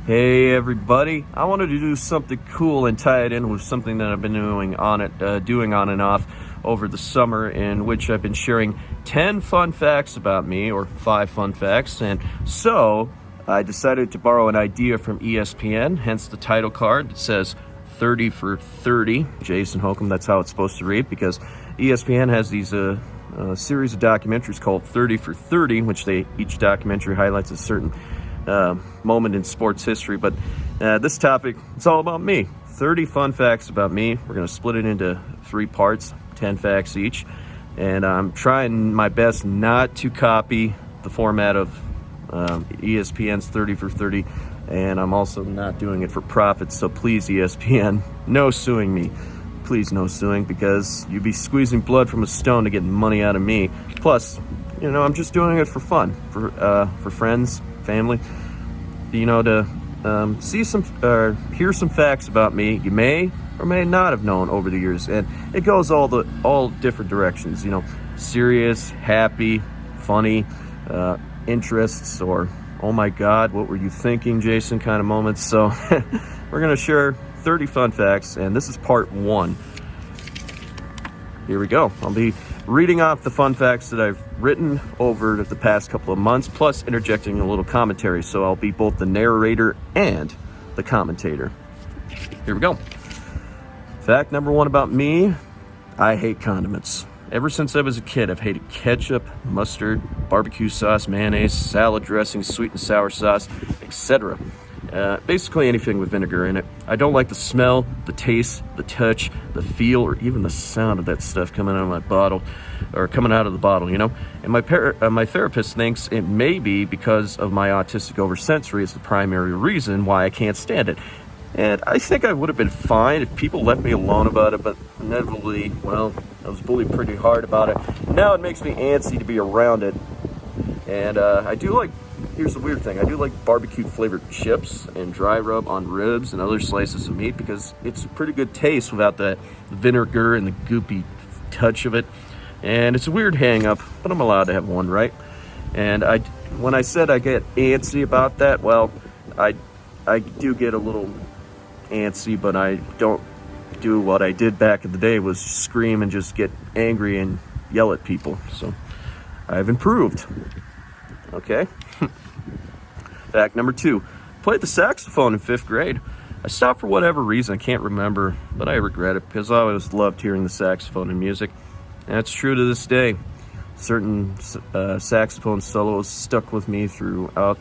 Hey everybody, I wanted to do something cool and tie it in with something that I've been doing on and off over the summer, in which I've been sharing 10 fun facts about me, or 5 fun facts. And so I decided to borrow an idea from ESPN, hence the title card that says 30 for 30, Jason Hocum. That's how it's supposed to read, because ESPN has these series of documentaries called 30 for 30, in which each documentary highlights a certain moment in sports history. But this topic, it's all about me. 30 fun facts about me. We're going to split it into 3 parts, 10 facts each. And I'm trying my best not to copy the format of ESPN's 30 for 30. And I'm also not doing it for profit. So please, ESPN, no suing me. Please, no suing, because you'd be squeezing blood from a stone to get money out of me. Plus, I'm just doing it for fun, for friends, family, to see some, hear some facts about me you may or may not have known over the years. And it goes all different directions, serious, happy, funny, interests, or oh my God, what were you thinking, Jason, kind of moments. So we're going to share 30 fun facts, and this is part 1. Here we go. I'll be reading off the fun facts that I've written over the past couple of months, plus interjecting a little commentary. So I'll be both the narrator and the commentator. Here we go. Fact number 1 about me: I hate condiments. Ever since I was a kid, I've hated ketchup, mustard, barbecue sauce, mayonnaise, salad dressing, sweet and sour sauce, etc. Basically anything with vinegar in it. I don't like the smell, the taste, the touch, the feel, or even the sound of that stuff coming out of my bottle, or coming out of the bottle, And my therapist thinks it may be because of my autistic oversensory is the primary reason why I can't stand it. And I think I would have been fine if people left me alone about it, but inevitably, I was bullied pretty hard about it. Now it makes me antsy to be around it. And here's the weird thing: I do like barbecue flavored chips and dry rub on ribs and other slices of meat, because it's a pretty good taste without the vinegar and the goopy touch of it. And it's a weird hang up, but I'm allowed to have one, right? And when I said I get antsy about that, I do get a little antsy, but I don't do what I did back in the day, was scream and just get angry and yell at people. So I've improved. Okay. Fact number 2: played the saxophone in 5th grade. I stopped for whatever reason, I can't remember, but I regret it, because I always loved hearing the saxophone in music. And it's true to this day. Certain saxophone solos stuck with me throughout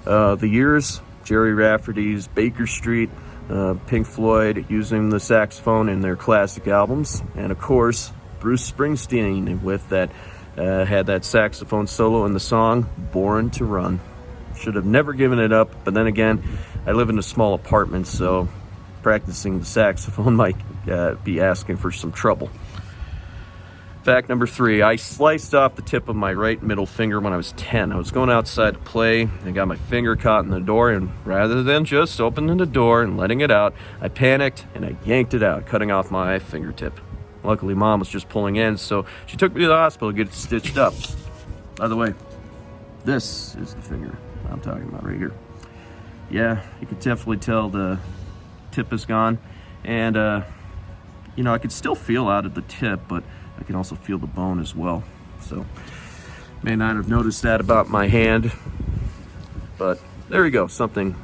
the years. Jerry Rafferty's Baker Street, Pink Floyd using the saxophone in their classic albums, and of course Bruce Springsteen with that had that saxophone solo in the song Born to Run. Should have never given it up, but then again, I live in a small apartment, so practicing the saxophone might be asking for some trouble. Fact number 3: I sliced off the tip of my right middle finger when I was 10. I was going outside to play and got my finger caught in the door, and rather than just opening the door and letting it out, I panicked and I yanked it out, cutting off my fingertip. Luckily, Mom was just pulling in, so she took me to the hospital to get it stitched up. By the way, this is the finger I'm talking about right here. Yeah, you can definitely tell the tip is gone. And, I could still feel out at the tip, but I can also feel the bone as well. So, may not have noticed that about my hand. But there you go, something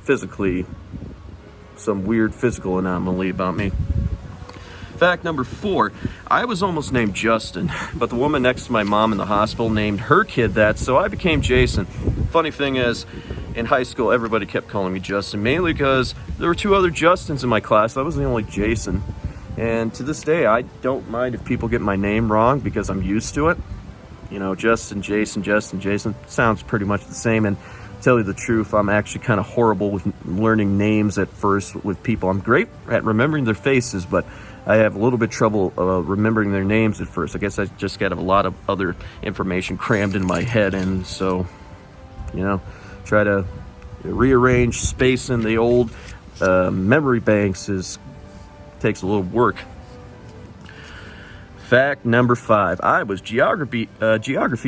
physically, some weird physical anomaly about me. Fact number 4: I was almost named Justin, but the woman next to my mom in the hospital named her kid that, so I became Jason. Funny thing is, in high school, everybody kept calling me Justin, mainly because there were 2 other Justins in my class. I was the only Jason. And to this day, I don't mind if people get my name wrong, because I'm used to it. Justin, Jason, sounds pretty much the same. And to tell you the truth, I'm actually kind of horrible with learning names at first with people. I'm great at remembering their faces, but I have a little bit trouble remembering their names at first. I guess I just got a lot of other information crammed in my head, and so, try to rearrange space in the old memory banks takes a little work. Fact number 5. I was geography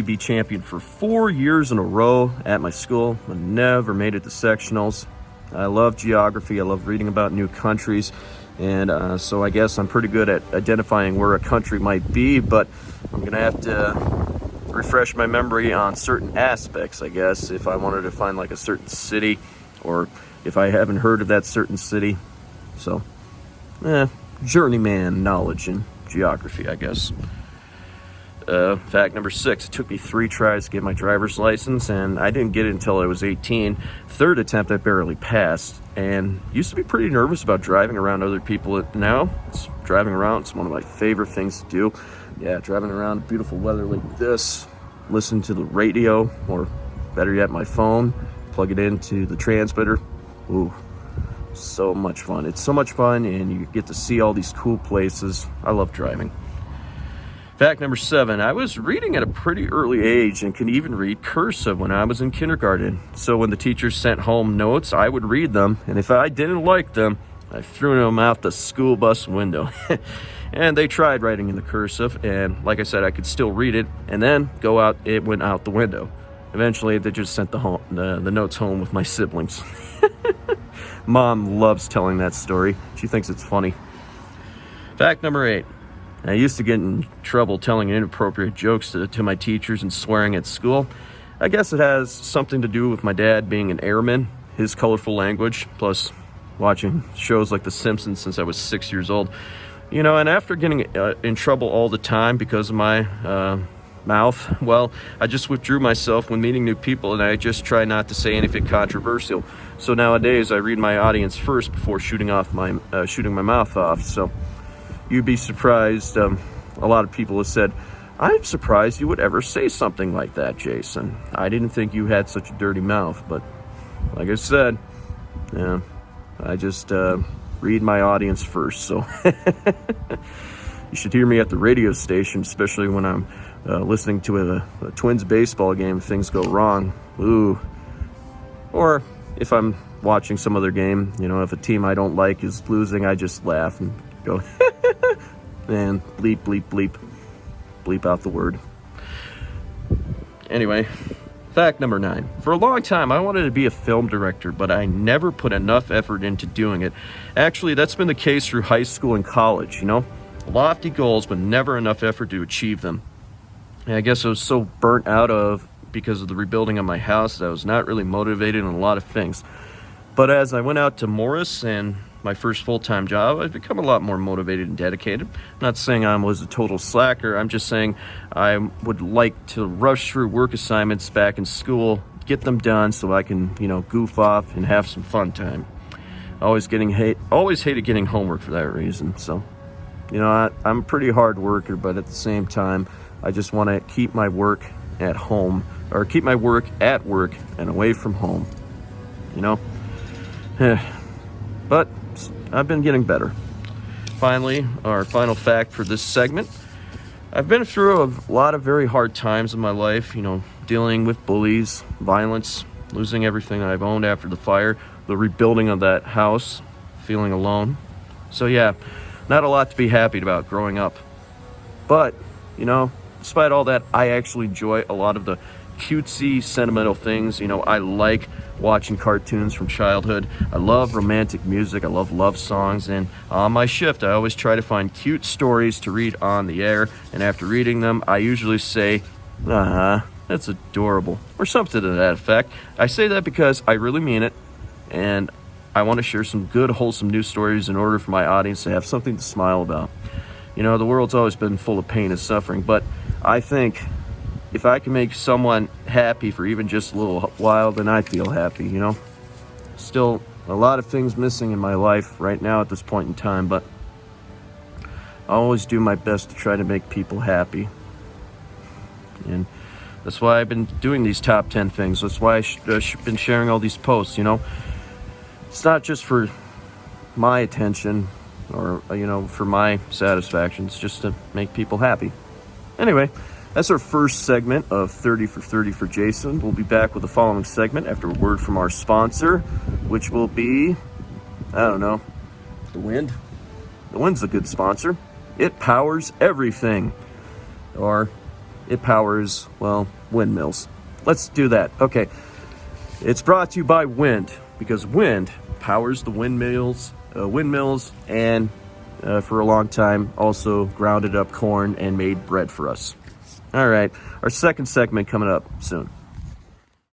B champion for 4 years in a row at my school. I never made it to sectionals. I love geography. I love reading about new countries. And so I guess I'm pretty good at identifying where a country might be, but I'm going to have to refresh my memory on certain aspects, I guess, if I wanted to find like a certain city or if I haven't heard of that certain city. So, journeyman knowledge in geography, I guess. Fact number 6, it took me 3 tries to get my driver's license, and I didn't get it until I was 18. Third attempt, I barely passed, and used to be pretty nervous about driving around other people. Now, driving around, it's one of my favorite things to do. Yeah, driving around beautiful weather like this, listen to the radio, or better yet, my phone, plug it into the transmitter. Ooh, so much fun. It's so much fun, and you get to see all these cool places. I love driving. Fact number 7, I was reading at a pretty early age and could even read cursive when I was in kindergarten. So when the teachers sent home notes, I would read them, and if I didn't like them, I threw them out the school bus window. And they tried writing in the cursive, and like I said, I could still read it, and then it went out the window. Eventually, they just sent the notes home with my siblings. Mom loves telling that story. She thinks it's funny. Fact number 8. I used to get in trouble telling inappropriate jokes to my teachers and swearing at school. I guess it has something to do with my dad being an airman, his colorful language, plus watching shows like The Simpsons since I was 6 years old. You know, and after getting in trouble all the time because of my mouth, well, I just withdrew myself when meeting new people, and I just try not to say anything controversial. So nowadays, I read my audience first before shooting my mouth off. So you'd be surprised. A lot of people have said, "I'm surprised you would ever say something like that, Jason. I didn't think you had such a dirty mouth." But like I said, yeah, I just read my audience first. So you should hear me at the radio station, especially when I'm listening to a Twins baseball game. If things go wrong, ooh. Or if I'm watching some other game, you know, if a team I don't like is losing, I just laugh and go, and bleep, bleep, bleep, bleep out the word. Anyway, fact number 9. For a long time, I wanted to be a film director, but I never put enough effort into doing it. Actually, that's been the case through high school and college, you know? Lofty goals, but never enough effort to achieve them. And I guess I was so burnt out because of the rebuilding of my house that I was not really motivated in a lot of things. But as I went out to Morris and my first full-time job, I've become a lot more motivated and dedicated. I'm not saying I was a total slacker. I'm just saying I would like to rush through work assignments back in school, get them done so I can, you know, goof off and have some fun time. Always hated getting homework for that reason. So, you know, I'm a pretty hard worker, but at the same time, I just want to keep my work at home, or keep my work at work and away from home, you know? But I've been getting better. Finally, our final fact for this segment. I've been through a lot of very hard times in my life, you know, dealing with bullies, violence, losing everything I've owned after the fire, the rebuilding of that house, feeling alone. So yeah, not a lot to be happy about growing up. But, you know, despite all that, I actually enjoy a lot of the cutesy, sentimental things. You know, I like watching cartoons from childhood. I love romantic music. I love love songs. And on my shift, I always try to find cute stories to read on the air. And after reading them, I usually say, that's adorable, or something to that effect. I say that because I really mean it. And I want to share some good, wholesome news stories in order for my audience to have something to smile about. You know, the world's always been full of pain and suffering, but I think if I can make someone happy for even just a little while, then I feel happy, you know? Still a lot of things missing in my life right now at this point in time, but I always do my best to try to make people happy. And that's why I've been doing these top 10 things. That's why I've been sharing all these posts, you know? It's not just for my attention or, you know, for my satisfaction. It's just to make people happy. Anyway, that's our first segment of 30 for 30 for Jason. We'll be back with the following segment after a word from our sponsor, which will be, I don't know, the wind. The wind's a good sponsor. It powers everything. Or it powers, well, windmills. Let's do that. Okay. It's brought to you by wind, because wind powers the windmills, and for a long time also grounded up corn and made bread for us. All right, our second segment coming up soon.